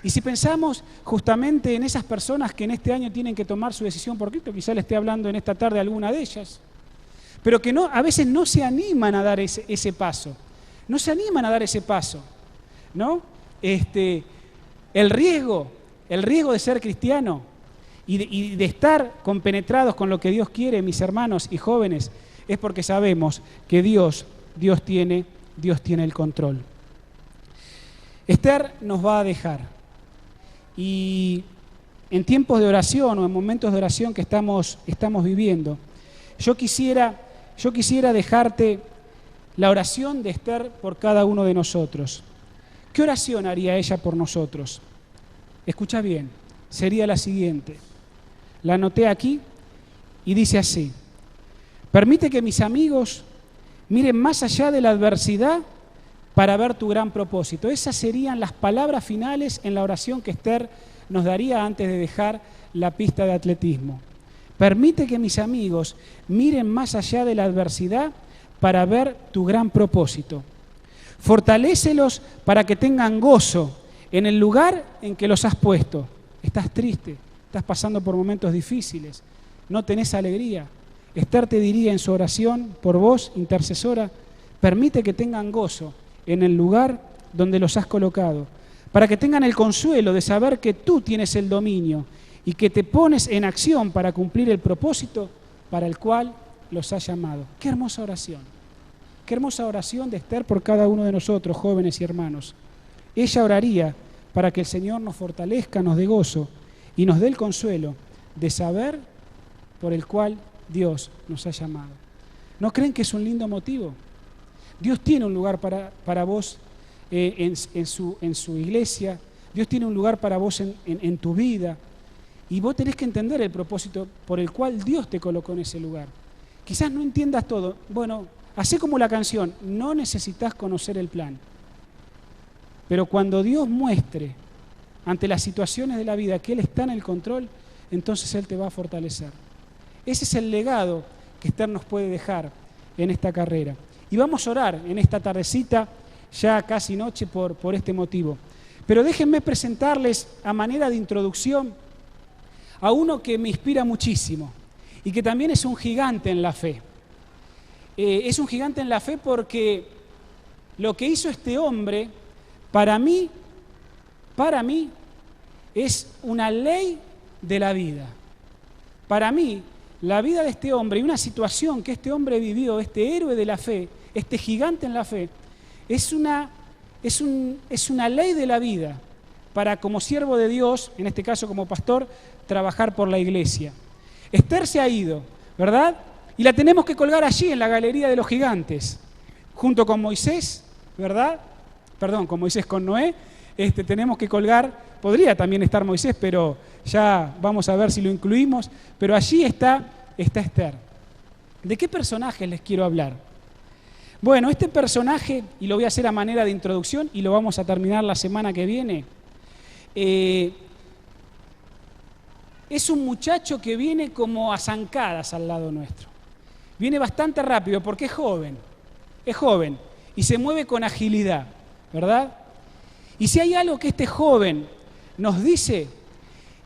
Y si pensamos justamente en esas personas que en este año tienen que tomar su decisión por Cristo, quizá le esté hablando en esta tarde a alguna de ellas, pero que a veces no se animan a dar ese paso. No se animan a dar ese paso, ¿no? El riesgo de ser cristiano y de estar compenetrados con lo que Dios quiere, mis hermanos y jóvenes, es porque sabemos que Dios tiene el control. Esther nos va a dejar. Y en tiempos de oración o en momentos de oración que estamos viviendo, yo quisiera dejarte la oración de Esther por cada uno de nosotros. ¿Qué oración haría ella por nosotros? Escucha bien, sería la siguiente. La anoté aquí y dice así: permite que mis amigos miren más allá de la adversidad para ver tu gran propósito. Esas serían las palabras finales en la oración que Esther nos daría antes de dejar la pista de atletismo. Permite que mis amigos miren más allá de la adversidad para ver tu gran propósito. Fortalécelos para que tengan gozo en el lugar en que los has puesto. Estás triste, estás pasando por momentos difíciles, no tenés alegría. Esther te diría en su oración por vos, intercesora: permite que tengan gozo en el lugar donde los has colocado, para que tengan el consuelo de saber que tú tienes el dominio y que te pones en acción para cumplir el propósito para el cual los has llamado. ¡Qué hermosa oración! ¡Qué hermosa oración de Esther por cada uno de nosotros, jóvenes y hermanos! Ella oraría para que el Señor nos fortalezca, nos dé gozo y nos dé el consuelo de saber por el cual Dios nos ha llamado. ¿No creen que es un lindo motivo? Dios tiene un lugar para vos en su iglesia. Dios tiene un lugar para vos en tu vida. Y vos tenés que entender el propósito por el cual Dios te colocó en ese lugar. Quizás no entiendas todo. Bueno, así como la canción, no necesitas conocer el plan. Pero cuando Dios muestre ante las situaciones de la vida que Él está en el control, entonces Él te va a fortalecer. Ese es el legado que Esther nos puede dejar en esta carrera. Y vamos a orar en esta tardecita, ya casi noche, por este motivo. Pero déjenme presentarles a manera de introducción a uno que me inspira muchísimo y que también es un gigante en la fe. Es un gigante en la fe porque lo que hizo este hombre, para mí, es una ley de la vida. Para mí, la vida de este hombre y una situación que este hombre vivió, este héroe de la fe, este gigante en la fe, es una ley de la vida para, como siervo de Dios, en este caso como pastor, trabajar por la iglesia. Esther se ha ido, ¿verdad? Y la tenemos que colgar allí en la galería de los gigantes, junto con Moisés, ¿verdad? Perdón, con Moisés, con Noé. Tenemos que colgar, podría también estar Moisés, pero ya vamos a ver si lo incluimos, pero allí está Esther. ¿De qué personajes les quiero hablar? Bueno, este personaje, y lo voy a hacer a manera de introducción y lo vamos a terminar la semana que viene, es un muchacho que viene como a zancadas al lado nuestro. Viene bastante rápido porque es joven y se mueve con agilidad, ¿verdad? Y si hay algo que este joven nos dice,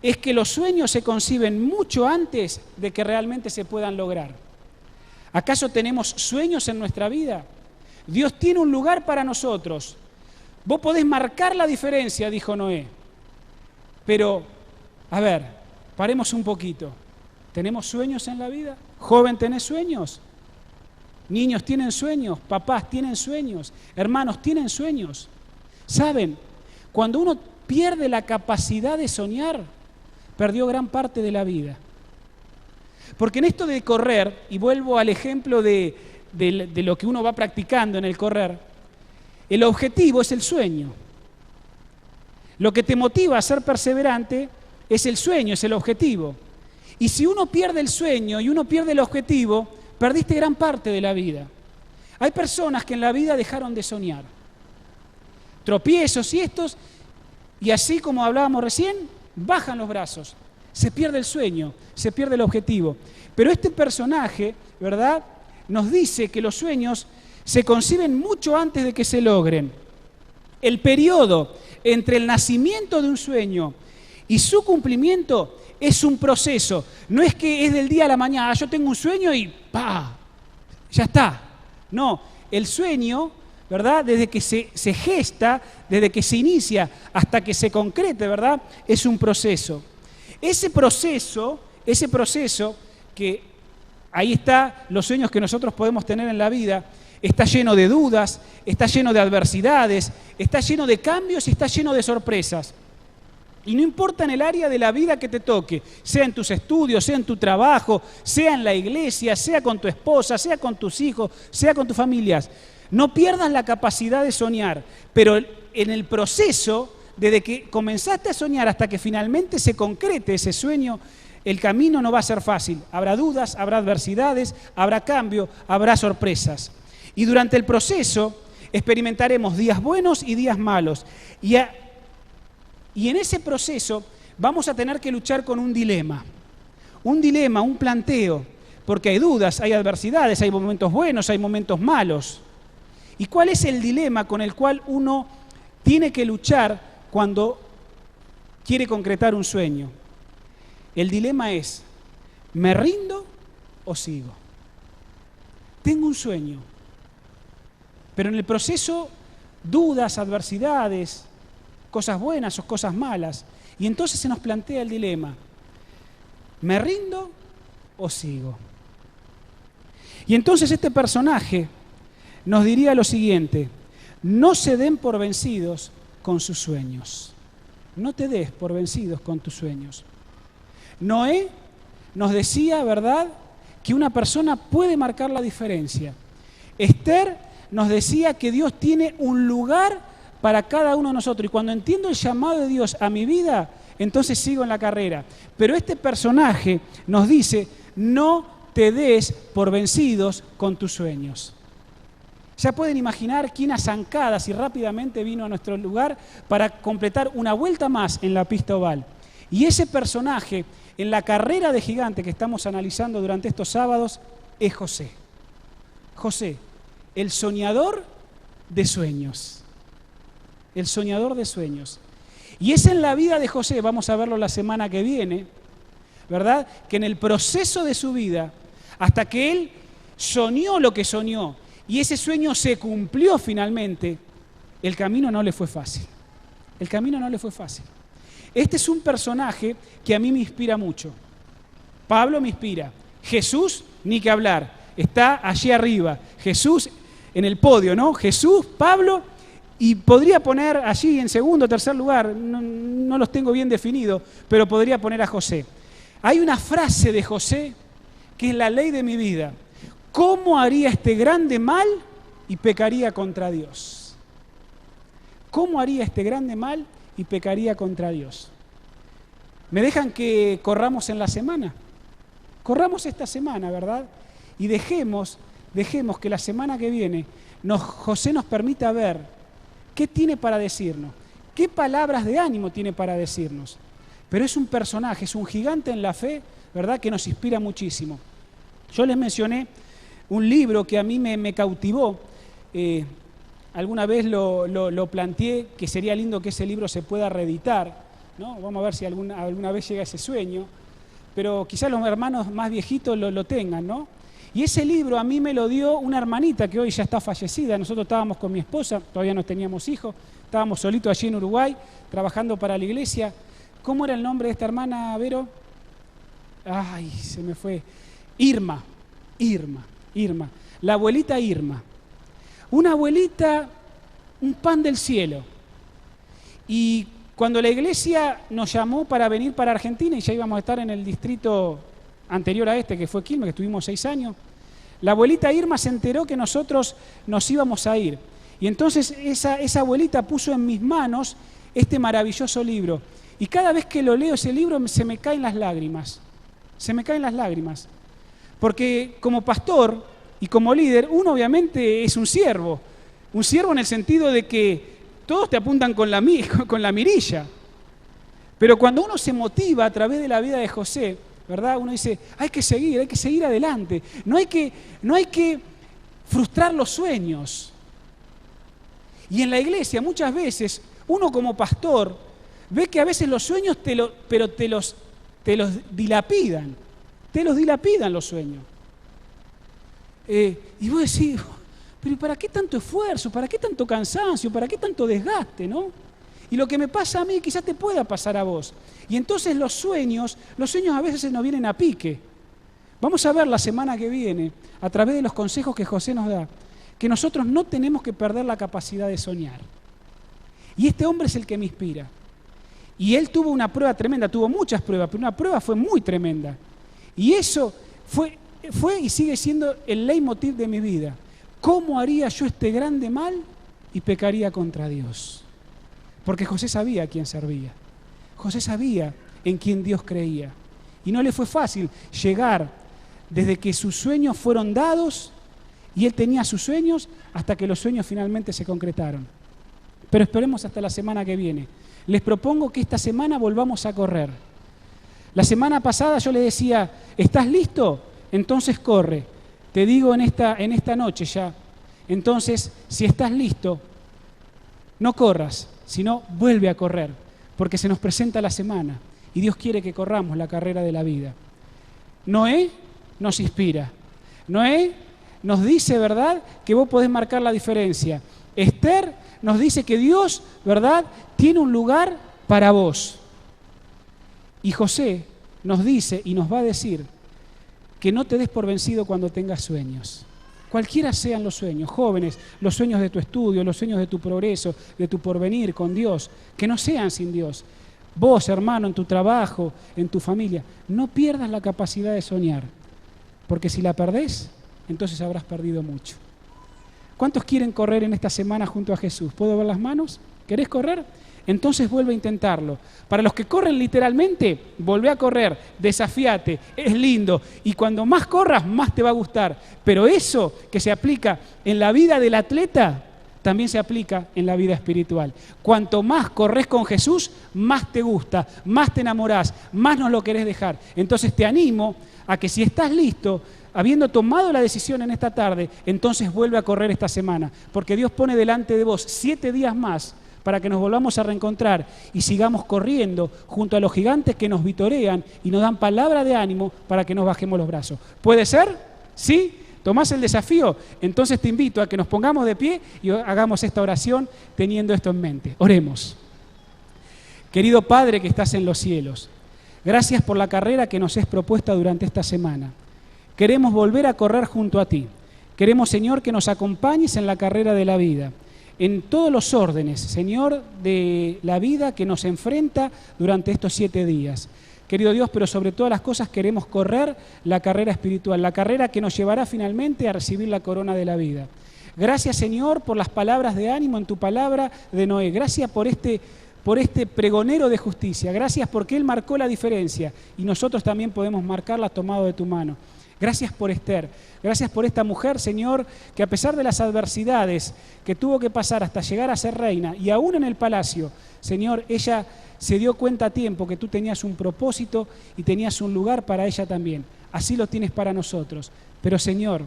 es que los sueños se conciben mucho antes de que realmente se puedan lograr. ¿Acaso tenemos sueños en nuestra vida? Dios tiene un lugar para nosotros. Vos podés marcar la diferencia, dijo Noé. Pero, a ver, paremos un poquito. ¿Tenemos sueños en la vida? ¿Joven, tenés sueños? Niños tienen sueños, papás tienen sueños, hermanos tienen sueños. ¿Saben? Cuando uno pierde la capacidad de soñar, perdió gran parte de la vida. Porque en esto de correr, y vuelvo al ejemplo de lo que uno va practicando en el correr, el objetivo es el sueño. Lo que te motiva a ser perseverante es el sueño, es el objetivo. Y si uno pierde el sueño y uno pierde el objetivo, perdiste gran parte de la vida. Hay personas que en la vida dejaron de soñar. Tropiezos y así como hablábamos recién, bajan los brazos. Se pierde el sueño, se pierde el objetivo. Pero este personaje, ¿verdad?, nos dice que los sueños se conciben mucho antes de que se logren. El periodo entre el nacimiento de un sueño y su cumplimiento es un proceso. No es que es del día a la mañana, yo tengo un sueño y ¡pa! ya está. No, el sueño, ¿verdad? Desde que se gesta, desde que se inicia hasta que se concrete, ¿verdad? Es un proceso. Ese proceso que ahí está los sueños que nosotros podemos tener en la vida, está lleno de dudas, está lleno de adversidades, está lleno de cambios y está lleno de sorpresas. Y no importa en el área de la vida que te toque, sea en tus estudios, sea en tu trabajo, sea en la iglesia, sea con tu esposa, sea con tus hijos, sea con tus familias. No pierdas la capacidad de soñar, pero en el proceso, desde que comenzaste a soñar hasta que finalmente se concrete ese sueño, el camino no va a ser fácil. Habrá dudas, habrá adversidades, habrá cambio, habrá sorpresas. Y durante el proceso experimentaremos días buenos y días malos. Y en ese proceso vamos a tener que luchar con un dilema, un planteo, porque hay dudas, hay adversidades, hay momentos buenos, hay momentos malos. ¿Y cuál es el dilema con el cual uno tiene que luchar cuando quiere concretar un sueño? El dilema es, ¿me rindo o sigo? Tengo un sueño, pero en el proceso dudas, adversidades, cosas buenas o cosas malas. Y entonces se nos plantea el dilema, ¿me rindo o sigo? Y entonces este personaje nos diría lo siguiente, no se den por vencidos con sus sueños. No te des por vencidos con tus sueños. Noé nos decía, ¿verdad?, que una persona puede marcar la diferencia. Esther nos decía que Dios tiene un lugar para cada uno de nosotros. Y cuando entiendo el llamado de Dios a mi vida, entonces sigo en la carrera. Pero este personaje nos dice, no te des por vencidos con tus sueños. Ya pueden imaginar quién a zancadas y rápidamente vino a nuestro lugar para completar una vuelta más en la pista oval. Y ese personaje, en la carrera de gigante que estamos analizando durante estos sábados, es José. José, el soñador de sueños. El soñador de sueños. Y es en la vida de José, vamos a verlo la semana que viene, ¿verdad?, que en el proceso de su vida, hasta que él soñó lo que soñó, y ese sueño se cumplió finalmente, el camino no le fue fácil. El camino no le fue fácil. Este es un personaje que a mí me inspira mucho. Pablo me inspira. Jesús, ni que hablar. Está allí arriba. Jesús en el podio, ¿no? Jesús, Pablo, y podría poner allí en segundo o tercer lugar, no los tengo bien definidos, pero podría poner a José. Hay una frase de José que es la ley de mi vida. ¿Cómo haría este grande mal y pecaría contra Dios? ¿Cómo haría este grande mal y pecaría contra Dios? ¿Me dejan que corramos en la semana? Corramos esta semana, ¿verdad? Y dejemos que la semana que viene José nos permita ver qué tiene para decirnos, qué palabras de ánimo tiene para decirnos. Pero es un personaje, es un gigante en la fe, ¿verdad?, que nos inspira muchísimo. Yo les mencioné un libro que a mí me cautivó, alguna vez lo planteé, que sería lindo que ese libro se pueda reeditar, ¿no? Vamos a ver si alguna vez llega ese sueño, pero quizás los hermanos más viejitos lo tengan, ¿no? Y ese libro a mí me lo dio una hermanita que hoy ya está fallecida. Nosotros estábamos con mi esposa, todavía no teníamos hijos, estábamos solitos allí en Uruguay, trabajando para la iglesia. ¿Cómo era el nombre de esta hermana, Vero? Ay, se me fue. Irma. La abuelita Irma. Una abuelita, un pan del cielo. Y cuando la iglesia nos llamó para venir para Argentina, y ya íbamos a estar en el distrito anterior a este, que fue Quilmes, que estuvimos 6 años, la abuelita Irma se enteró que nosotros nos íbamos a ir. Y entonces esa abuelita puso en mis manos este maravilloso libro. Y cada vez que lo leo ese libro se me caen las lágrimas. Se me caen las lágrimas. Porque como pastor y como líder, uno obviamente es un siervo en el sentido de que todos te apuntan con la mirilla. Pero cuando uno se motiva a través de la vida de José, ¿verdad?, uno dice, hay que seguir adelante. No hay que frustrar los sueños. Y en la iglesia muchas veces, uno como pastor, ve que a veces los sueños te los dilapidan. Te los dilapidan los sueños. Y vos decís, pero ¿para qué tanto esfuerzo? ¿Para qué tanto cansancio? ¿Para qué tanto desgaste, no? Y lo que me pasa a mí quizás te pueda pasar a vos. Y entonces los sueños a veces nos vienen a pique. Vamos a ver la semana que viene, a través de los consejos que José nos da, que nosotros no tenemos que perder la capacidad de soñar. Y este hombre es el que me inspira. Y él tuvo una prueba tremenda, tuvo muchas pruebas, pero una prueba fue muy tremenda. Y eso fue y sigue siendo el leitmotiv de mi vida. ¿Cómo haría yo este grande mal y pecaría contra Dios? Porque José sabía a quién servía. José sabía en quién Dios creía. Y no le fue fácil llegar desde que sus sueños fueron dados y él tenía sus sueños hasta que los sueños finalmente se concretaron. Pero esperemos hasta la semana que viene. Les propongo que esta semana volvamos a correr. La semana pasada yo le decía, ¿estás listo? Entonces corre. Te digo en esta noche ya. Entonces, si estás listo, no corras, sino vuelve a correr, porque se nos presenta la semana y Dios quiere que corramos la carrera de la vida. Noé nos inspira. Noé nos dice, ¿verdad?, que vos podés marcar la diferencia. Esther nos dice que Dios, ¿verdad?, tiene un lugar para vos. Y José nos dice y nos va a decir que no te des por vencido cuando tengas sueños. Cualquiera sean los sueños, jóvenes, los sueños de tu estudio, los sueños de tu progreso, de tu porvenir con Dios, que no sean sin Dios. Vos, hermano, en tu trabajo, en tu familia, no pierdas la capacidad de soñar, porque si la perdés, entonces habrás perdido mucho. ¿Cuántos quieren correr en esta semana junto a Jesús? ¿Puedo ver las manos? ¿Querés correr? Entonces vuelve a intentarlo. Para los que corren literalmente, volvé a correr, desafíate, es lindo. Y cuando más corras, más te va a gustar. Pero eso que se aplica en la vida del atleta, también se aplica en la vida espiritual. Cuanto más corres con Jesús, más te gusta, más te enamorás, más no lo querés dejar. Entonces te animo a que si estás listo, habiendo tomado la decisión en esta tarde, entonces vuelve a correr esta semana. Porque Dios pone delante de vos 7 días más para que nos volvamos a reencontrar y sigamos corriendo junto a los gigantes que nos vitorean y nos dan palabra de ánimo para que nos bajemos los brazos. ¿Puede ser? ¿Sí? ¿Tomás el desafío? Entonces te invito a que nos pongamos de pie y hagamos esta oración teniendo esto en mente. Oremos. Querido Padre que estás en los cielos, gracias por la carrera que nos es propuesta durante esta semana. Queremos volver a correr junto a ti. Queremos, Señor, que nos acompañes en la carrera de la vida, en todos los órdenes, Señor, de la vida que nos enfrenta durante estos 7 días. Querido Dios, pero sobre todas las cosas queremos correr la carrera espiritual, la carrera que nos llevará finalmente a recibir la corona de la vida. Gracias, Señor, por las palabras de ánimo en tu palabra de Noé. Gracias por este pregonero de justicia. Gracias porque él marcó la diferencia y nosotros también podemos marcarla tomado de tu mano. Gracias por Esther, gracias por esta mujer, Señor, que a pesar de las adversidades que tuvo que pasar hasta llegar a ser reina y aún en el palacio, Señor, ella se dio cuenta a tiempo que tú tenías un propósito y tenías un lugar para ella también. Así lo tienes para nosotros. Pero, Señor,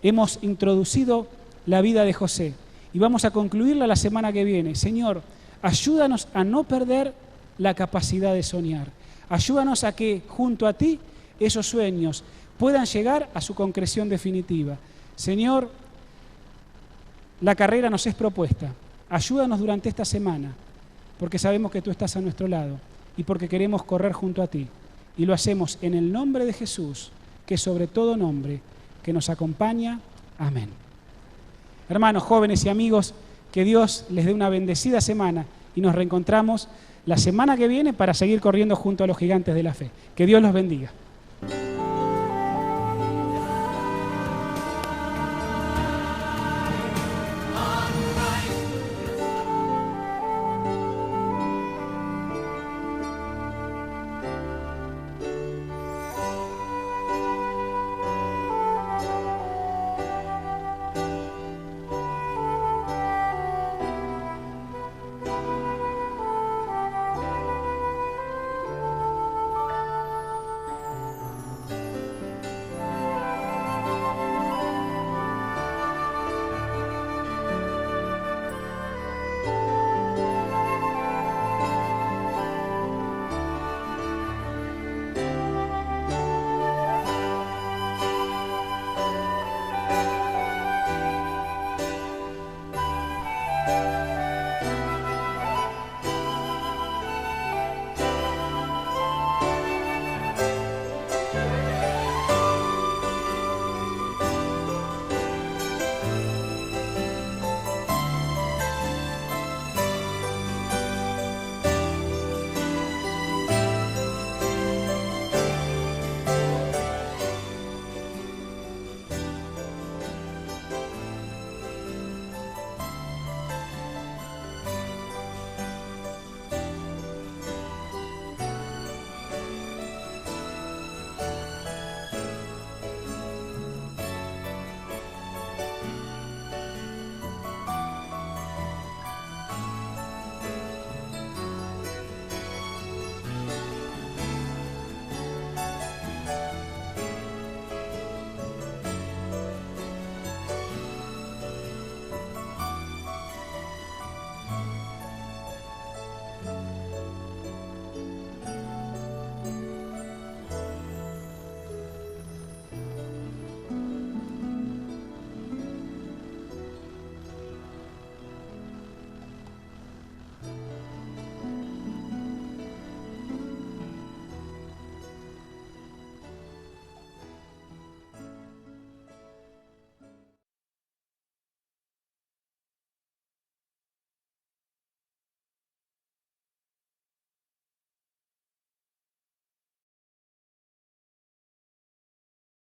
hemos introducido la vida de José y vamos a concluirla la semana que viene. Señor, ayúdanos a no perder la capacidad de soñar. Ayúdanos a que junto a ti esos sueños puedan llegar a su concreción definitiva. Señor, la carrera nos es propuesta. Ayúdanos durante esta semana, porque sabemos que tú estás a nuestro lado y porque queremos correr junto a ti. Y lo hacemos en el nombre de Jesús, que sobre todo nombre, que nos acompaña. Amén. Hermanos, jóvenes y amigos, que Dios les dé una bendecida semana y nos reencontramos la semana que viene para seguir corriendo junto a los gigantes de la fe. Que Dios los bendiga.